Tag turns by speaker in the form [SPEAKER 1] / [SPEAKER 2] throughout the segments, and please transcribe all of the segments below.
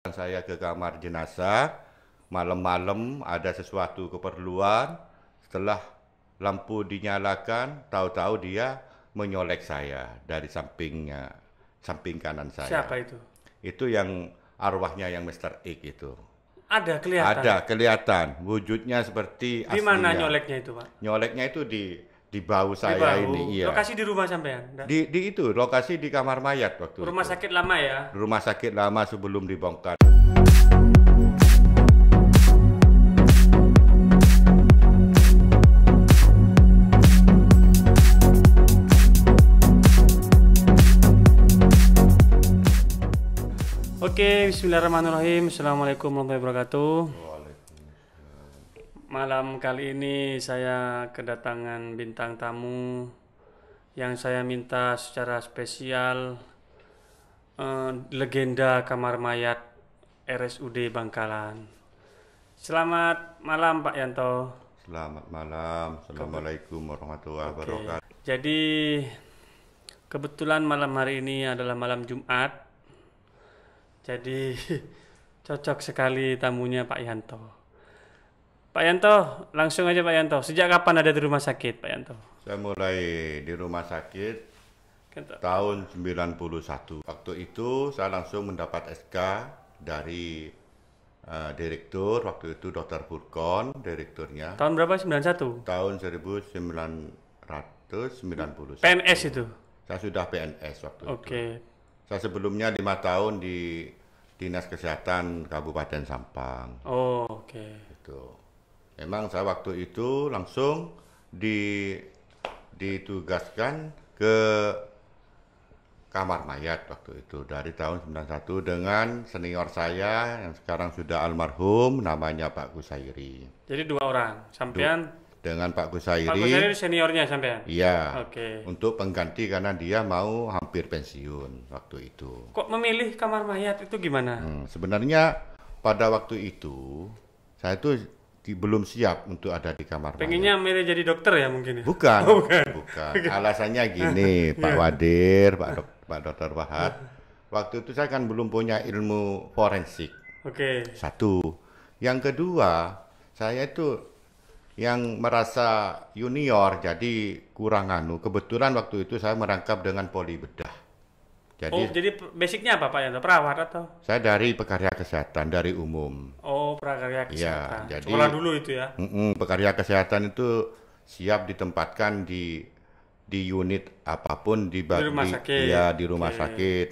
[SPEAKER 1] Saya ke kamar jenazah, malam-malam ada sesuatu keperluan, setelah lampu dinyalakan, tahu-tahu dia menyolek saya dari sampingnya, samping kanan saya.
[SPEAKER 2] Siapa itu?
[SPEAKER 1] Itu yang arwahnya yang Mr. X itu.
[SPEAKER 2] Ada kelihatan.
[SPEAKER 1] Ada kelihatan, wujudnya seperti
[SPEAKER 2] Di mana
[SPEAKER 1] aslinya.
[SPEAKER 2] nyoleknya itu, Pak?
[SPEAKER 1] Nyoleknya itu di bahu
[SPEAKER 2] Di
[SPEAKER 1] saya
[SPEAKER 2] bahu.
[SPEAKER 1] ini, iya.
[SPEAKER 2] Lokasi di rumah sampean.
[SPEAKER 1] Di itu, lokasi di kamar mayat waktu
[SPEAKER 2] Rumah
[SPEAKER 1] itu.
[SPEAKER 2] sakit lama ya?
[SPEAKER 1] Rumah sakit lama sebelum dibongkar.
[SPEAKER 2] Oke, bismillahirrahmanirrahim. Assalamualaikum warahmatullahi wabarakatuh. Malam kali ini saya kedatangan bintang tamu yang saya minta secara spesial, legenda kamar mayat RSUD Bangkalan. Selamat malam Pak Yanto.
[SPEAKER 1] Selamat malam, Assalamualaikum warahmatullahi
[SPEAKER 2] Oke.
[SPEAKER 1] wabarakatuh.
[SPEAKER 2] Jadi kebetulan malam hari ini adalah malam Jumat. Jadi cocok sekali tamunya Pak Yanto. Pak Yanto, langsung aja Pak Yanto. Sejak kapan ada di rumah sakit Pak Yanto?
[SPEAKER 1] Saya mulai di rumah sakit tahun 91. Waktu itu saya langsung mendapat SK dari direktur, waktu itu Dr. Furkon, direkturnya.
[SPEAKER 2] Tahun berapa? 91?
[SPEAKER 1] Tahun 1991.
[SPEAKER 2] PNS itu?
[SPEAKER 1] Saya sudah PNS waktu itu.
[SPEAKER 2] Oke.
[SPEAKER 1] Saya sebelumnya 5 tahun di Dinas Kesehatan Kabupaten Sampang.
[SPEAKER 2] Oh, oke.
[SPEAKER 1] Itu. Memang saya waktu itu langsung ditugaskan ke kamar mayat waktu itu dari tahun 91 dengan senior saya yang sekarang sudah almarhum namanya Pak Kusairi.
[SPEAKER 2] Jadi 2 orang. Sampean
[SPEAKER 1] Dengan Pak
[SPEAKER 2] Pak Kusairi
[SPEAKER 1] Kusairi,
[SPEAKER 2] seniornya sampean?
[SPEAKER 1] iya,
[SPEAKER 2] Oke.
[SPEAKER 1] untuk pengganti karena dia mau hampir pensiun waktu itu.
[SPEAKER 2] Kok memilih kamar mayat itu gimana?
[SPEAKER 1] Sebenarnya pada waktu itu saya itu belum siap untuk ada di kamar mayat.
[SPEAKER 2] Pengennya milih jadi dokter ya mungkin ya?
[SPEAKER 1] Bukan,
[SPEAKER 2] Oh, bukan.
[SPEAKER 1] bukan. Alasannya gini, Pak Wadir, Pak Dr. Wahad. Waktu itu saya kan belum punya ilmu forensik.
[SPEAKER 2] Oke.
[SPEAKER 1] Satu. Yang kedua, saya itu yang merasa junior, jadi kurang anu. Kebetulan waktu itu saya merangkap dengan poli bedah.
[SPEAKER 2] Oh, jadi basicnya apa Pak Yanto? Perawat atau?
[SPEAKER 1] Saya dari pekerja kesehatan, dari umum.
[SPEAKER 2] Oh, prakarya
[SPEAKER 1] Iya,
[SPEAKER 2] kesehatan.
[SPEAKER 1] jadi
[SPEAKER 2] Sekolah dulu itu ya?
[SPEAKER 1] pekerja kesehatan itu siap ditempatkan di unit apapun
[SPEAKER 2] Di rumah sakit.
[SPEAKER 1] ya di rumah
[SPEAKER 2] Oke.
[SPEAKER 1] sakit.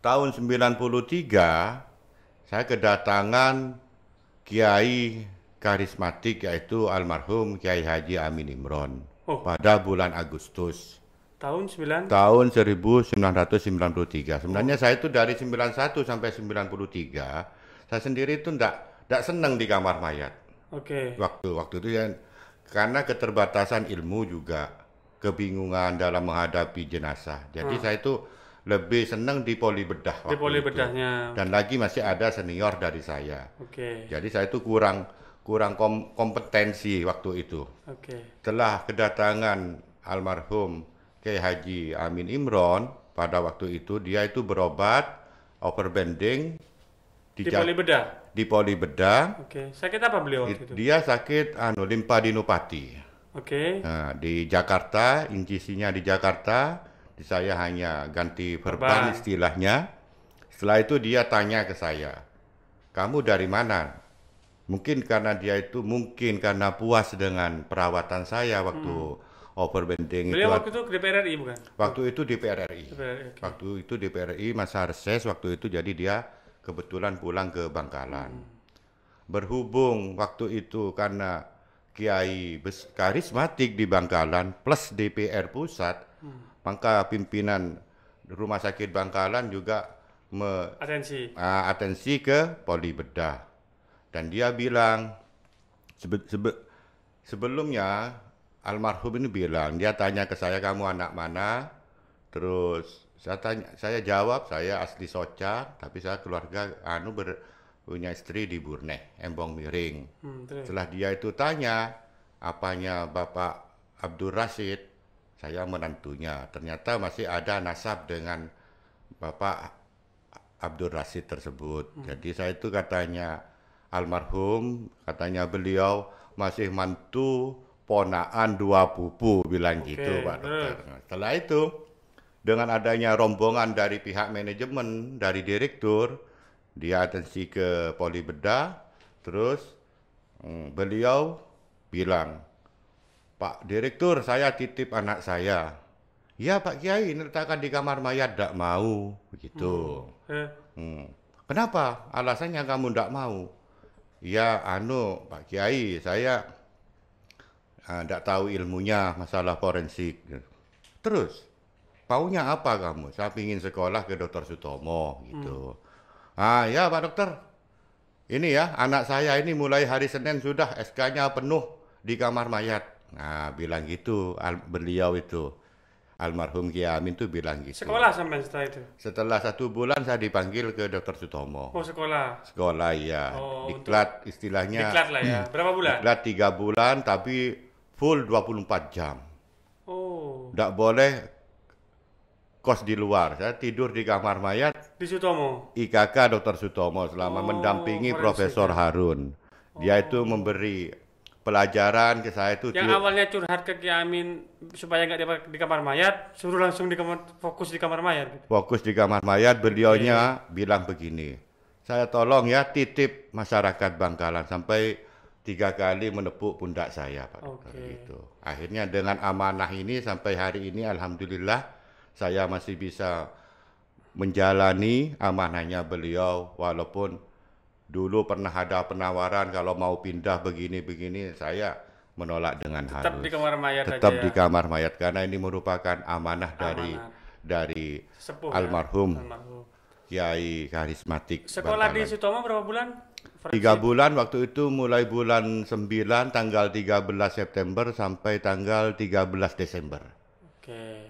[SPEAKER 1] Tahun 93 saya kedatangan kiai karismatik yaitu almarhum Kiai Haji Amin Imron
[SPEAKER 2] Oh.
[SPEAKER 1] pada bulan Agustus
[SPEAKER 2] Tahun 9?
[SPEAKER 1] tahun 1993. Sebenarnya saya itu dari 91 sampai 93 saya sendiri itu ndak senang di kamar mayat.
[SPEAKER 2] Oke.
[SPEAKER 1] Waktu itu ya karena keterbatasan ilmu juga kebingungan dalam menghadapi jenazah. Jadi saya itu lebih senang di poli bedah
[SPEAKER 2] Di
[SPEAKER 1] waktu
[SPEAKER 2] poli
[SPEAKER 1] itu.
[SPEAKER 2] bedahnya.
[SPEAKER 1] Dan lagi masih ada senior dari saya.
[SPEAKER 2] Oke.
[SPEAKER 1] Jadi saya itu kurang kompetensi waktu itu.
[SPEAKER 2] Oke.
[SPEAKER 1] Setelah kedatangan almarhum Kiai Haji Amin Imron pada waktu itu dia itu berobat overbending
[SPEAKER 2] Di poli bedah?
[SPEAKER 1] di poli bedah.
[SPEAKER 2] Oke. Sakit apa beliau waktu itu?
[SPEAKER 1] Dia sakit limpadinopati.
[SPEAKER 2] Oke.
[SPEAKER 1] Nah, di Jakarta, incisinya di Jakarta, di saya hanya ganti perban
[SPEAKER 2] Perban.
[SPEAKER 1] istilahnya. Setelah itu dia tanya ke saya, kamu dari mana? Mungkin karena puas dengan perawatan saya waktu overbending
[SPEAKER 2] Beliau
[SPEAKER 1] itu.
[SPEAKER 2] waktu itu ke DPR RI bukan?
[SPEAKER 1] Waktu itu di PRRI.
[SPEAKER 2] DPR RI. Oke.
[SPEAKER 1] Waktu itu di PRRI masa reses waktu itu jadi dia kebetulan pulang ke Bangkalan. Berhubung waktu itu karena kiai karismatik di Bangkalan plus DPR pusat, maka pimpinan Rumah Sakit Bangkalan juga
[SPEAKER 2] Atensi.
[SPEAKER 1] atensi ke poli bedah. Dan dia bilang sebelumnya almarhum ini bilang, dia tanya ke saya kamu anak mana? Terus saya jawab saya asli Soca, tapi saya keluarga punya istri di Burneh, Embong Miring.
[SPEAKER 2] Terus.
[SPEAKER 1] Setelah dia itu tanya apanya Bapak Abdul Rashid, saya menantunya. Ternyata masih ada nasab dengan Bapak Abdul Rashid tersebut. Jadi saya itu katanya almarhum, katanya beliau masih mantu ponaan dua pupu, bilang gitu Pak Dokter.
[SPEAKER 2] terus.
[SPEAKER 1] Nah, setelah itu dengan adanya rombongan dari pihak manajemen, dari direktur, dia atensi ke Poli Bedah, terus beliau bilang, Pak Direktur, saya titip anak saya. Ya Pak Kiai, letakkan di kamar mayat, tidak mau, begitu.
[SPEAKER 2] Eh,
[SPEAKER 1] Kenapa? Alasannya kamu tidak mau. Ya Pak Kiai, saya tidak tahu ilmunya masalah forensik. Terus, maunya apa kamu? Saya ingin sekolah ke Dr. Sutomo, gitu. Ya Pak Dokter, ini ya anak saya ini mulai hari Senin sudah SK-nya penuh di kamar mayat. Nah, bilang gitu beliau itu. Almarhum Kiai Amin tuh bilang gitu.
[SPEAKER 2] sekolah sampai setelah itu.
[SPEAKER 1] Setelah 1 bulan saya dipanggil ke Dr. Sutomo.
[SPEAKER 2] Oh, sekolah.
[SPEAKER 1] Sekolah ya,
[SPEAKER 2] Oh,
[SPEAKER 1] diklat istilahnya.
[SPEAKER 2] Diklat lah ya. Berapa bulan?
[SPEAKER 1] Diklat 3 bulan tapi full 24 jam.
[SPEAKER 2] Oh,
[SPEAKER 1] Tidak boleh kos di luar. Saya tidur di kamar mayat
[SPEAKER 2] di Sutomo.
[SPEAKER 1] IKK Dr. Sutomo selama mendampingi
[SPEAKER 2] forensik
[SPEAKER 1] Profesor
[SPEAKER 2] ya.
[SPEAKER 1] Harun. Dia itu memberi pelajaran ke saya itu
[SPEAKER 2] Yang awalnya curhat ke Ki Amin supaya nggak di kamar mayat, suruh langsung fokus di kamar mayat gitu.
[SPEAKER 1] fokus di kamar mayat. Beliaunya bilang begini, saya tolong ya titip masyarakat Bangkalan, sampai 3 kali menepuk pundak saya Pak Dokter, gitu. Akhirnya dengan amanah ini sampai hari ini alhamdulillah saya masih bisa menjalani amanahnya beliau, walaupun dulu pernah ada penawaran kalau mau pindah begini-begini, saya menolak dengan
[SPEAKER 2] Tetap
[SPEAKER 1] halus.
[SPEAKER 2] di kamar mayat
[SPEAKER 1] Tetap
[SPEAKER 2] aja
[SPEAKER 1] di
[SPEAKER 2] ya.
[SPEAKER 1] kamar mayat karena ini merupakan amanah
[SPEAKER 2] Amanat.
[SPEAKER 1] dari
[SPEAKER 2] Sepuh
[SPEAKER 1] almarhum
[SPEAKER 2] ya. Almarhum.
[SPEAKER 1] Kiai karismatik
[SPEAKER 2] Sekolah di
[SPEAKER 1] Bangkalan.
[SPEAKER 2] Sutomo berapa bulan?
[SPEAKER 1] 3 bulan waktu itu, mulai bulan 9 tanggal 13 September sampai tanggal 13 Desember.
[SPEAKER 2] Oke.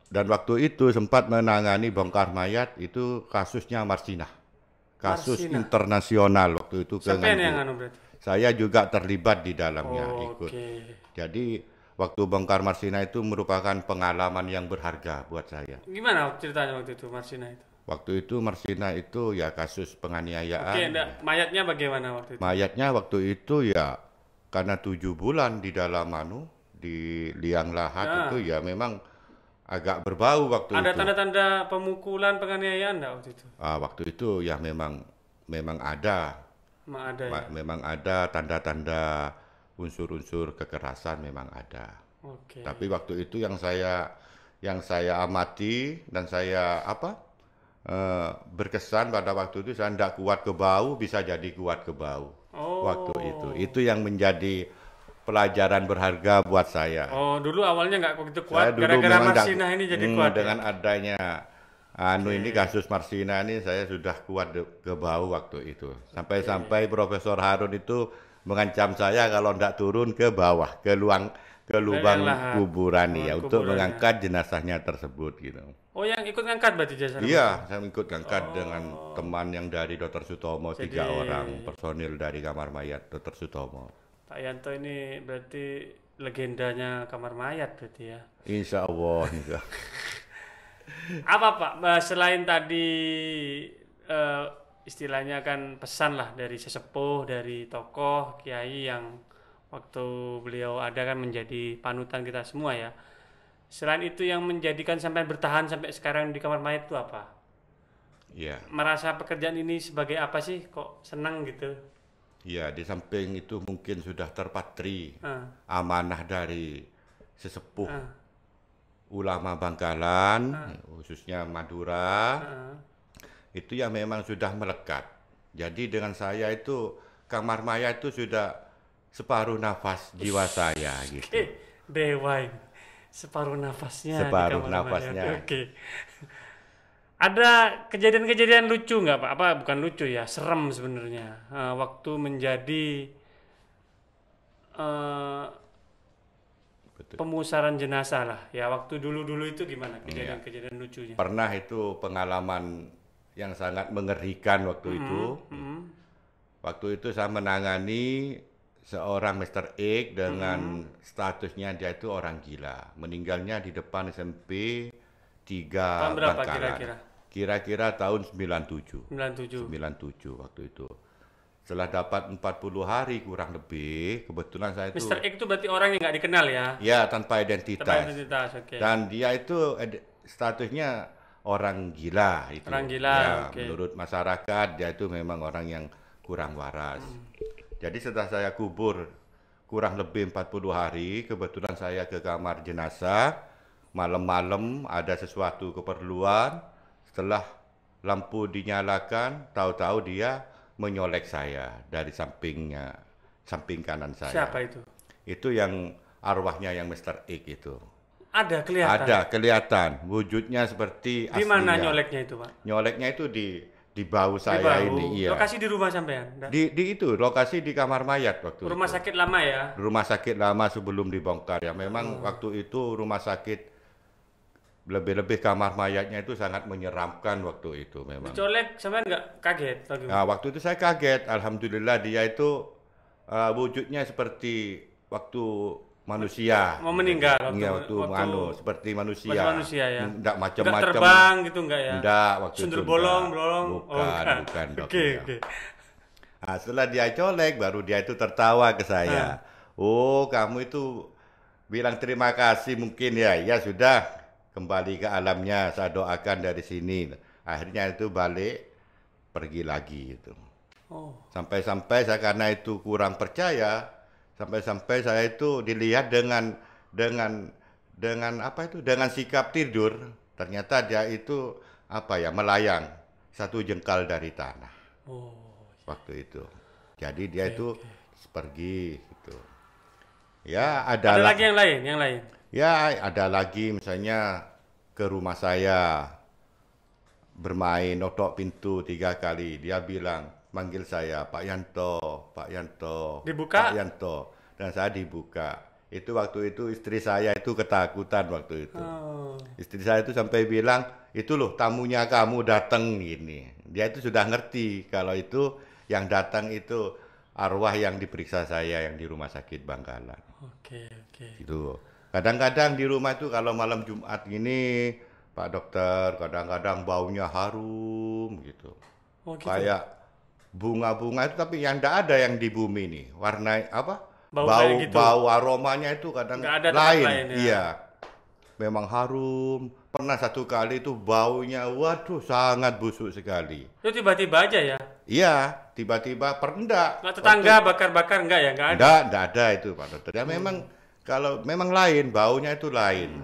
[SPEAKER 1] Dan waktu itu sempat menangani bongkar mayat itu kasusnya Marsinah. Kasus
[SPEAKER 2] Marsinah.
[SPEAKER 1] internasional waktu itu ke
[SPEAKER 2] Sampai
[SPEAKER 1] Nganjuk.
[SPEAKER 2] yang anu berarti.
[SPEAKER 1] Saya juga terlibat di dalamnya,
[SPEAKER 2] Oh,
[SPEAKER 1] ikut.
[SPEAKER 2] oke.
[SPEAKER 1] Jadi waktu bongkar Marsinah itu merupakan pengalaman yang berharga buat saya.
[SPEAKER 2] Gimana ceritanya waktu itu Marsina itu?
[SPEAKER 1] Waktu itu Marsinah itu ya kasus penganiayaan.
[SPEAKER 2] Oke, mayatnya bagaimana waktu itu?
[SPEAKER 1] Mayatnya waktu itu ya karena 7 bulan di dalam di liang lahat
[SPEAKER 2] Ya.
[SPEAKER 1] itu ya memang agak berbau waktu
[SPEAKER 2] Ada
[SPEAKER 1] itu.
[SPEAKER 2] tanda-tanda pemukulan penganiayaan enggak waktu itu?
[SPEAKER 1] Waktu itu ya memang ada.
[SPEAKER 2] Ada ya.
[SPEAKER 1] Memang ada tanda-tanda unsur-unsur kekerasan, memang ada.
[SPEAKER 2] Oke.
[SPEAKER 1] Tapi waktu itu yang saya amati dan saya berkesan pada waktu itu, saya tidak kuat ke bau, bisa jadi kuat ke bau.
[SPEAKER 2] Oh.
[SPEAKER 1] Waktu itu yang menjadi pelajaran berharga buat saya.
[SPEAKER 2] Oh, dulu awalnya nggak begitu
[SPEAKER 1] Saya
[SPEAKER 2] kuat,
[SPEAKER 1] dulu
[SPEAKER 2] gara-gara
[SPEAKER 1] memang
[SPEAKER 2] Marsinah ini jadi kuat.
[SPEAKER 1] dengan adanya ini kasus Marsinah ini, saya sudah kuat ke bau waktu itu. Sampai Profesor Harun itu mengancam saya kalau tidak turun ke bawah, ke lubang
[SPEAKER 2] lahat.
[SPEAKER 1] kuburan ya, untuk
[SPEAKER 2] Kuburannya.
[SPEAKER 1] mengangkat jenazahnya tersebut gitu.
[SPEAKER 2] Oh, yang ikut ngangkat berarti jasa?
[SPEAKER 1] Iya, saya ikut ngangkat dengan teman yang dari Dr. Sutomo, 3 orang personil dari kamar mayat Dr. Sutomo.
[SPEAKER 2] Pak Yanto ini berarti legendanya kamar mayat berarti ya.
[SPEAKER 1] Insya Allah.
[SPEAKER 2] Apa Pak, selain tadi istilahnya kan pesan lah dari sesepuh, dari tokoh, kiai yang waktu beliau ada kan menjadi panutan kita semua ya. Selain itu yang menjadikan sampai bertahan sampai sekarang di kamar mayat itu apa?
[SPEAKER 1] Iya.
[SPEAKER 2] Merasa pekerjaan ini sebagai apa sih? Kok senang gitu?
[SPEAKER 1] Ya, di samping itu mungkin sudah terpatri
[SPEAKER 2] Ah,
[SPEAKER 1] amanah dari sesepuh
[SPEAKER 2] ah,
[SPEAKER 1] ulama Bangkalan, khususnya Madura,
[SPEAKER 2] ah.
[SPEAKER 1] itu yang memang sudah melekat. Jadi dengan saya itu, kamar mayat itu sudah separuh nafas jiwa saya gitu.
[SPEAKER 2] Dewa ini. Separuh nafasnya di
[SPEAKER 1] Separuh
[SPEAKER 2] kamar
[SPEAKER 1] nafasnya.
[SPEAKER 2] mayat. Oke. Ada kejadian-kejadian lucu nggak Pak? Apa bukan lucu ya, serem sebenarnya. Waktu menjadi
[SPEAKER 1] Betul.
[SPEAKER 2] pemusaran jenazah lah. Ya waktu dulu-dulu itu gimana kejadian-kejadian lucunya?
[SPEAKER 1] Pernah itu pengalaman yang sangat mengerikan waktu itu. Waktu itu saya menangani seorang Mr. X dengan statusnya dia itu orang gila. Meninggalnya di depan SMP 3
[SPEAKER 2] Tahun berapa
[SPEAKER 1] Bangkalan.
[SPEAKER 2] kira-kira?
[SPEAKER 1] kira-kira tahun 97.
[SPEAKER 2] 97.
[SPEAKER 1] 97 waktu itu. Setelah dapat 40 hari kurang lebih, kebetulan saya itu
[SPEAKER 2] Mr. X itu berarti orang yang nggak dikenal ya?
[SPEAKER 1] ya tanpa identitas.
[SPEAKER 2] Tanpa identitas, oke.
[SPEAKER 1] Dan dia itu statusnya orang gila itu.
[SPEAKER 2] Orang gila,
[SPEAKER 1] Ya,
[SPEAKER 2] oke.
[SPEAKER 1] menurut masyarakat dia itu memang orang yang kurang waras. Jadi setelah saya kubur kurang lebih 40 hari, kebetulan saya ke kamar jenazah, malam-malam ada sesuatu keperluan, setelah lampu dinyalakan, tahu-tahu dia menyolek saya dari samping kanan saya.
[SPEAKER 2] Siapa itu?
[SPEAKER 1] Itu yang arwahnya yang Mr. X itu.
[SPEAKER 2] Ada kelihatan.
[SPEAKER 1] Ada kelihatan, wujudnya seperti
[SPEAKER 2] Di mana
[SPEAKER 1] aslinya.
[SPEAKER 2] nyoleknya itu, Pak?
[SPEAKER 1] Nyoleknya itu di bahu
[SPEAKER 2] Di
[SPEAKER 1] saya
[SPEAKER 2] bahu.
[SPEAKER 1] ini, iya.
[SPEAKER 2] Lokasi di rumah sampean?
[SPEAKER 1] Di itu lokasi di kamar mayat waktu
[SPEAKER 2] Rumah
[SPEAKER 1] itu.
[SPEAKER 2] sakit lama ya?
[SPEAKER 1] Rumah sakit lama sebelum dibongkar ya. Memang waktu itu rumah sakit lebih-lebih kamar mayatnya itu sangat menyeramkan waktu itu memang.
[SPEAKER 2] Dicolek sampean nggak kaget lagi?
[SPEAKER 1] Nah, waktu itu saya kaget. Alhamdulillah dia itu wujudnya seperti waktu manusia.
[SPEAKER 2] Mau meninggal
[SPEAKER 1] Iya, waktu seperti manusia.
[SPEAKER 2] Masih manusia ya?
[SPEAKER 1] Enggak
[SPEAKER 2] Nggak
[SPEAKER 1] macam-macam.
[SPEAKER 2] terbang gitu nggak ya?
[SPEAKER 1] Enggak, waktu
[SPEAKER 2] Sundel
[SPEAKER 1] itu
[SPEAKER 2] bolong,
[SPEAKER 1] enggak.
[SPEAKER 2] bolong?
[SPEAKER 1] Bukan, Dok,
[SPEAKER 2] Oke,
[SPEAKER 1] iya.
[SPEAKER 2] oke.
[SPEAKER 1] Nah, setelah dia colek, baru dia itu tertawa ke saya. Oh, kamu itu bilang terima kasih mungkin ya. Ya sudah, kembali ke alamnya. Saya doakan dari sini. Akhirnya itu balik, pergi lagi itu.
[SPEAKER 2] Oh,
[SPEAKER 1] Sampai-sampai saya karena itu kurang percaya, sampai-sampai saya itu dilihat dengan apa itu? Dengan sikap tidur. Ternyata dia itu apa ya? Melayang 1 jengkal dari tanah
[SPEAKER 2] oh.
[SPEAKER 1] waktu itu. Jadi dia itu
[SPEAKER 2] oke.
[SPEAKER 1] pergi gitu. Ya,
[SPEAKER 2] Ada lagi yang lain, yang lain.
[SPEAKER 1] ya ada lagi misalnya ke rumah saya bermain notok pintu 3 kali. Dia bilang manggil saya Pak Yanto, Pak Yanto,
[SPEAKER 2] Dibuka?
[SPEAKER 1] Pak Yanto, dan saya dibuka. Itu waktu itu istri saya itu ketakutan waktu itu.
[SPEAKER 2] Oh.
[SPEAKER 1] Istri saya itu sampai bilang, itu loh tamunya kamu datang gini. Dia itu sudah ngerti kalau itu yang datang itu arwah yang diperiksa saya yang di rumah sakit Bangkalan.
[SPEAKER 2] Oke, oke.
[SPEAKER 1] Gitu. Kadang-kadang di rumah itu kalau malam Jumat gini, Pak Dokter, kadang-kadang baunya harum gitu.
[SPEAKER 2] Oh, gitu.
[SPEAKER 1] Kayak bunga-bunga itu tapi yang tidak ada yang di bumi nih. Warna apa?
[SPEAKER 2] Bau kayak gitu.
[SPEAKER 1] Bau aromanya itu kadang
[SPEAKER 2] Nggak ada tempat
[SPEAKER 1] lain.
[SPEAKER 2] lain, ya?
[SPEAKER 1] Iya. Memang harum. Pernah 1 kali itu baunya waduh sangat busuk sekali.
[SPEAKER 2] Itu tiba-tiba aja ya?
[SPEAKER 1] Iya, tiba-tiba perendak.
[SPEAKER 2] Nggak tetangga bakar-bakar enggak ya? Nggak ada?
[SPEAKER 1] Enggak ada itu Pak Dokter. Ya memang kalau memang lain, baunya itu lain.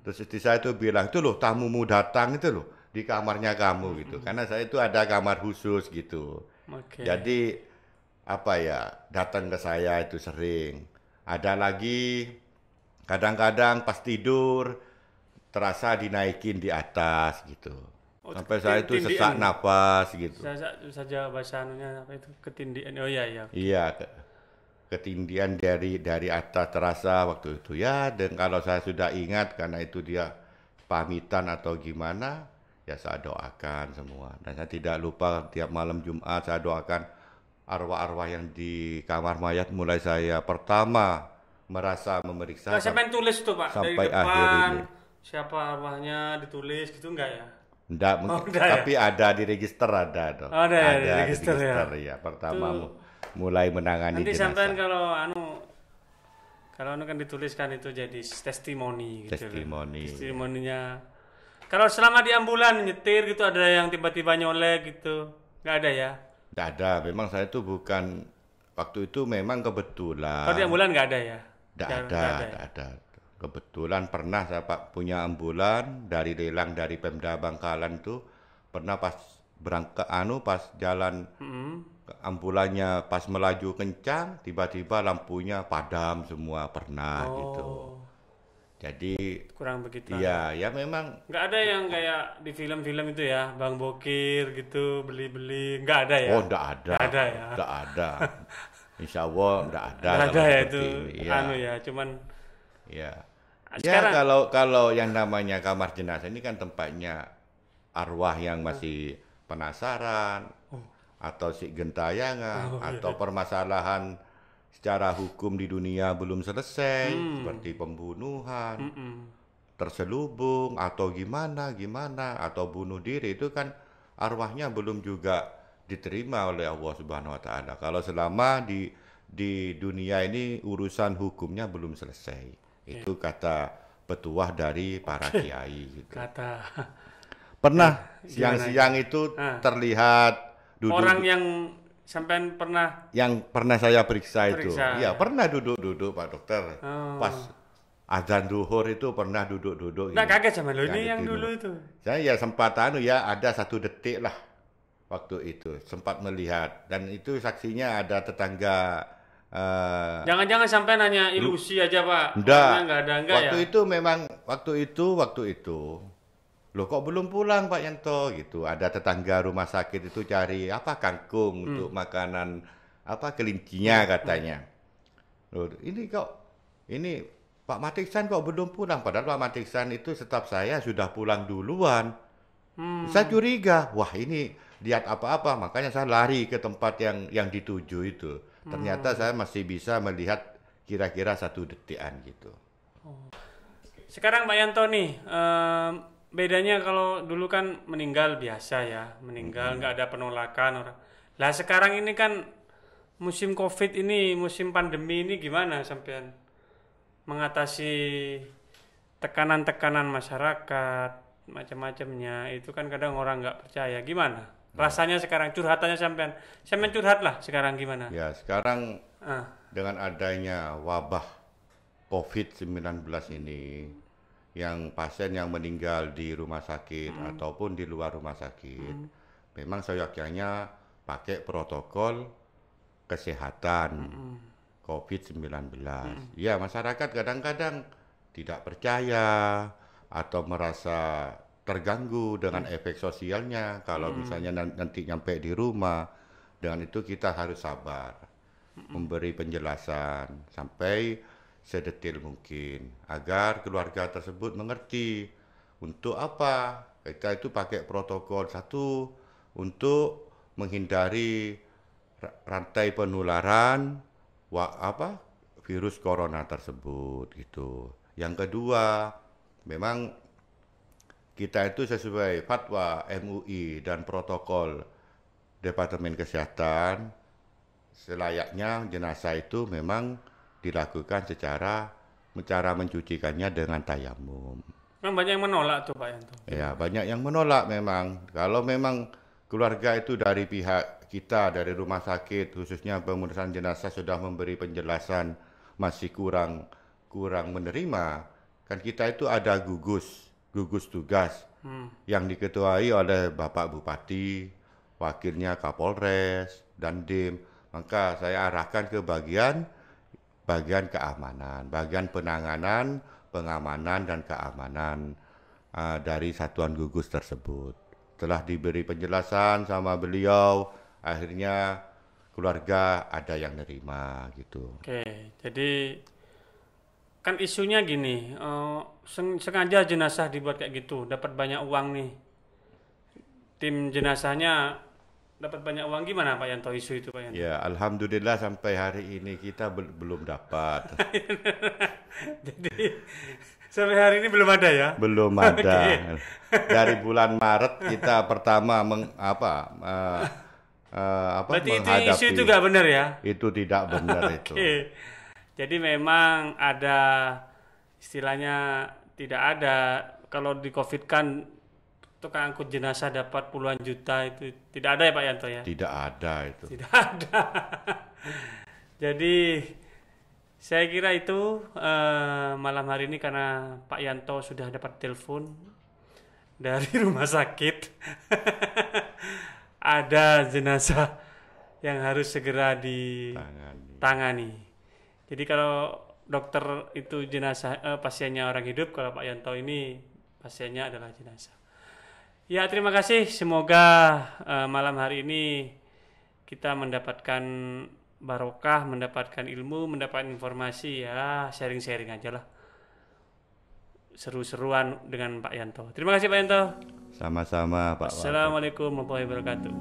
[SPEAKER 1] Terus istri saya itu bilang, itu loh tamumu datang itu loh di kamarnya kamu gitu. Karena saya itu ada kamar khusus gitu.
[SPEAKER 2] Oke.
[SPEAKER 1] Jadi apa ya, datang ke saya itu sering. Ada lagi kadang-kadang pas tidur terasa dinaikin di atas gitu.
[SPEAKER 2] Oh,
[SPEAKER 1] Sampai saya itu
[SPEAKER 2] ketindian.
[SPEAKER 1] sesak napas gitu.
[SPEAKER 2] Saja bahasa anunya apa itu? Ketindian. Oh iya, iya.
[SPEAKER 1] Iya, ketindian dari atas terasa waktu itu ya. Dan kalau saya sudah ingat karena itu dia pamitan atau gimana, ya saya doakan semua. Dan saya tidak lupa tiap malam Jumat saya doakan arwah-arwah yang di kamar mayat mulai saya pertama merasa memeriksa
[SPEAKER 2] Nah, siapa yang tulis tuh Pak? Dari
[SPEAKER 1] sampai
[SPEAKER 2] depan,
[SPEAKER 1] akhir ini.
[SPEAKER 2] siapa arwahnya ditulis gitu enggak ya?
[SPEAKER 1] Enggak,
[SPEAKER 2] enggak ya?
[SPEAKER 1] tapi ada di register ada dong.
[SPEAKER 2] Oh, ada ya, di register ya?
[SPEAKER 1] ya. Pertama
[SPEAKER 2] Tuh.
[SPEAKER 1] mulai menangani
[SPEAKER 2] Nanti
[SPEAKER 1] jenazah.
[SPEAKER 2] sampean kalau kan dituliskan itu jadi testimoni gitu.
[SPEAKER 1] Testimoni.
[SPEAKER 2] Testimoninya. Kalau selama di ambulan nyetir gitu ada yang tiba-tiba nyolek gitu. Enggak ada ya?
[SPEAKER 1] Enggak ada, memang saya itu bukan waktu itu memang kebetulan.
[SPEAKER 2] Kalau di ambulan enggak ada ya?
[SPEAKER 1] Enggak
[SPEAKER 2] Nggak
[SPEAKER 1] ada,
[SPEAKER 2] ya?
[SPEAKER 1] enggak ada. Kebetulan pernah saya Pak punya ambulan dari lelang dari Pemda Bangkalan tuh pernah pas berangkat pas jalan ambulannya pas melaju kencang tiba-tiba lampunya padam semua pernah gitu.
[SPEAKER 2] Oh,
[SPEAKER 1] Jadi
[SPEAKER 2] kurang begitu.
[SPEAKER 1] iya, ya memang
[SPEAKER 2] Nggak ada yang kayak di film-film itu ya, Bang Bokir gitu, beli-beli. Nggak ada ya?
[SPEAKER 1] oh enggak ada.
[SPEAKER 2] Nggak ada ya?
[SPEAKER 1] Enggak ada. Insya Allah enggak ada.
[SPEAKER 2] Nggak ada
[SPEAKER 1] kalau
[SPEAKER 2] ya
[SPEAKER 1] seperti
[SPEAKER 2] itu,
[SPEAKER 1] ini. Iya.
[SPEAKER 2] ya, cuman
[SPEAKER 1] Ya.
[SPEAKER 2] sekarang-
[SPEAKER 1] Ya kalau yang namanya kamar jenazah ini kan tempatnya arwah yang masih penasaran atau si gentayangan atau permasalahan secara hukum di dunia belum selesai seperti pembunuhan, terselubung atau gimana atau bunuh diri, itu kan arwahnya belum juga diterima oleh Allah Subhanahu wa taala. Kalau selama di dunia ini urusan hukumnya belum selesai. Itu kata petuah dari para kiai gitu.
[SPEAKER 2] Kata
[SPEAKER 1] Pernah
[SPEAKER 2] gimana
[SPEAKER 1] siang-siang itu terlihat
[SPEAKER 2] orang
[SPEAKER 1] duduk
[SPEAKER 2] yang sampean pernah
[SPEAKER 1] yang pernah saya periksa itu.
[SPEAKER 2] Periksa.
[SPEAKER 1] Iya, pernah duduk-duduk Pak Dokter. Pas azan duhur itu pernah duduk-duduk.
[SPEAKER 2] nggak
[SPEAKER 1] gini.
[SPEAKER 2] kaget sama lo ini
[SPEAKER 1] Kaget
[SPEAKER 2] yang
[SPEAKER 1] dulu.
[SPEAKER 2] dulu itu.
[SPEAKER 1] Saya ya sempat ya ada 1 detik lah waktu itu sempat melihat, dan itu saksinya ada tetangga.
[SPEAKER 2] Jangan-jangan sampai nanya ilusi aja Pak.
[SPEAKER 1] Enggak.
[SPEAKER 2] Orangnya nggak ada
[SPEAKER 1] Waktu
[SPEAKER 2] ya.
[SPEAKER 1] itu memang waktu itu. Loh kok belum pulang Pak Yanto gitu. Ada tetangga rumah sakit itu cari apa kangkung untuk makanan apa kelincinya katanya. Loh, ini Pak Matiksan kok belum pulang, padahal Pak Matiksan itu setahu saya sudah pulang duluan. Saya curiga, wah ini lihat apa-apa, makanya saya lari ke tempat yang dituju itu. Ternyata saya masih bisa melihat kira-kira 1 detikan gitu.
[SPEAKER 2] Sekarang Pak Yanto nih, bedanya kalau dulu kan meninggal biasa ya, meninggal nggak ada penolakan orang. Lah sekarang ini kan musim COVID ini, musim pandemi ini gimana sampean mengatasi tekanan-tekanan masyarakat, macam-macamnya, itu kan kadang orang nggak percaya. Gimana? Rasanya sekarang curhatannya sampean curhat lah sekarang gimana?
[SPEAKER 1] Ya, sekarang
[SPEAKER 2] Ah,
[SPEAKER 1] dengan adanya wabah COVID-19 ini, yang pasien yang meninggal di rumah sakit ataupun di luar rumah sakit, memang seyogyanya pakai protokol kesehatan COVID-19. Ya, masyarakat kadang-kadang tidak percaya atau merasa terganggu dengan efek sosialnya kalau misalnya nanti nyampe di rumah. Dengan itu kita harus sabar, memberi penjelasan sampai sedetil mungkin agar keluarga tersebut mengerti untuk apa kita itu pakai protokol. Satu, untuk menghindari rantai penularan virus corona tersebut gitu. Yang kedua, memang kita itu sesuai fatwa MUI dan protokol Departemen Kesehatan, selayaknya jenazah itu memang dilakukan cara mencucikannya dengan tayamum.
[SPEAKER 2] memang banyak yang menolak tuh Pak Yanto.
[SPEAKER 1] Ya, banyak yang menolak memang. Kalau memang keluarga itu dari pihak kita, dari rumah sakit, khususnya pengurusan jenazah sudah memberi penjelasan masih kurang menerima, kan kita itu ada gugus tugas yang diketuai oleh Bapak Bupati, wakilnya Kapolres, dan Dim. Maka saya arahkan ke bagian keamanan, bagian penanganan, pengamanan dan keamanan dari satuan gugus tersebut. Setelah diberi penjelasan sama beliau, akhirnya keluarga ada yang nerima gitu.
[SPEAKER 2] Oke, jadi kan isunya gini, sengaja jenazah dibuat kayak gitu, dapat banyak uang nih. Tim jenazahnya dapat banyak uang, gimana Pak Yanto isu itu Pak Yanto?
[SPEAKER 1] Ya, alhamdulillah sampai hari ini kita belum dapat.
[SPEAKER 2] Jadi sampai hari ini belum ada ya?
[SPEAKER 1] Belum ada. Dari bulan Maret kita pertama
[SPEAKER 2] Berarti itu
[SPEAKER 1] menghadapi.
[SPEAKER 2] isu itu nggak benar ya?
[SPEAKER 1] Itu tidak benar itu.
[SPEAKER 2] Oke. Jadi memang ada istilahnya tidak ada, kalau di COVID kan tukang angkut jenazah dapat puluhan juta, itu tidak ada ya Pak Yanto ya?
[SPEAKER 1] Tidak ada itu.
[SPEAKER 2] Tidak ada. Jadi saya kira itu malam hari ini karena Pak Yanto sudah dapat telepon dari rumah sakit. Ada jenazah yang harus segera ditangani. Jadi kalau dokter itu jenazah pasiennya orang hidup, kalau Pak Yanto ini pasiennya adalah jenazah. Ya, terima kasih. Semoga malam hari ini kita mendapatkan barokah, mendapatkan ilmu, mendapatkan informasi, ya sharing-sharing aja lah. Seru-seruan dengan Pak Yanto. Terima kasih Pak Yanto.
[SPEAKER 1] Sama-sama Pak.
[SPEAKER 2] Assalamualaikum warahmatullahi wabarakatuh.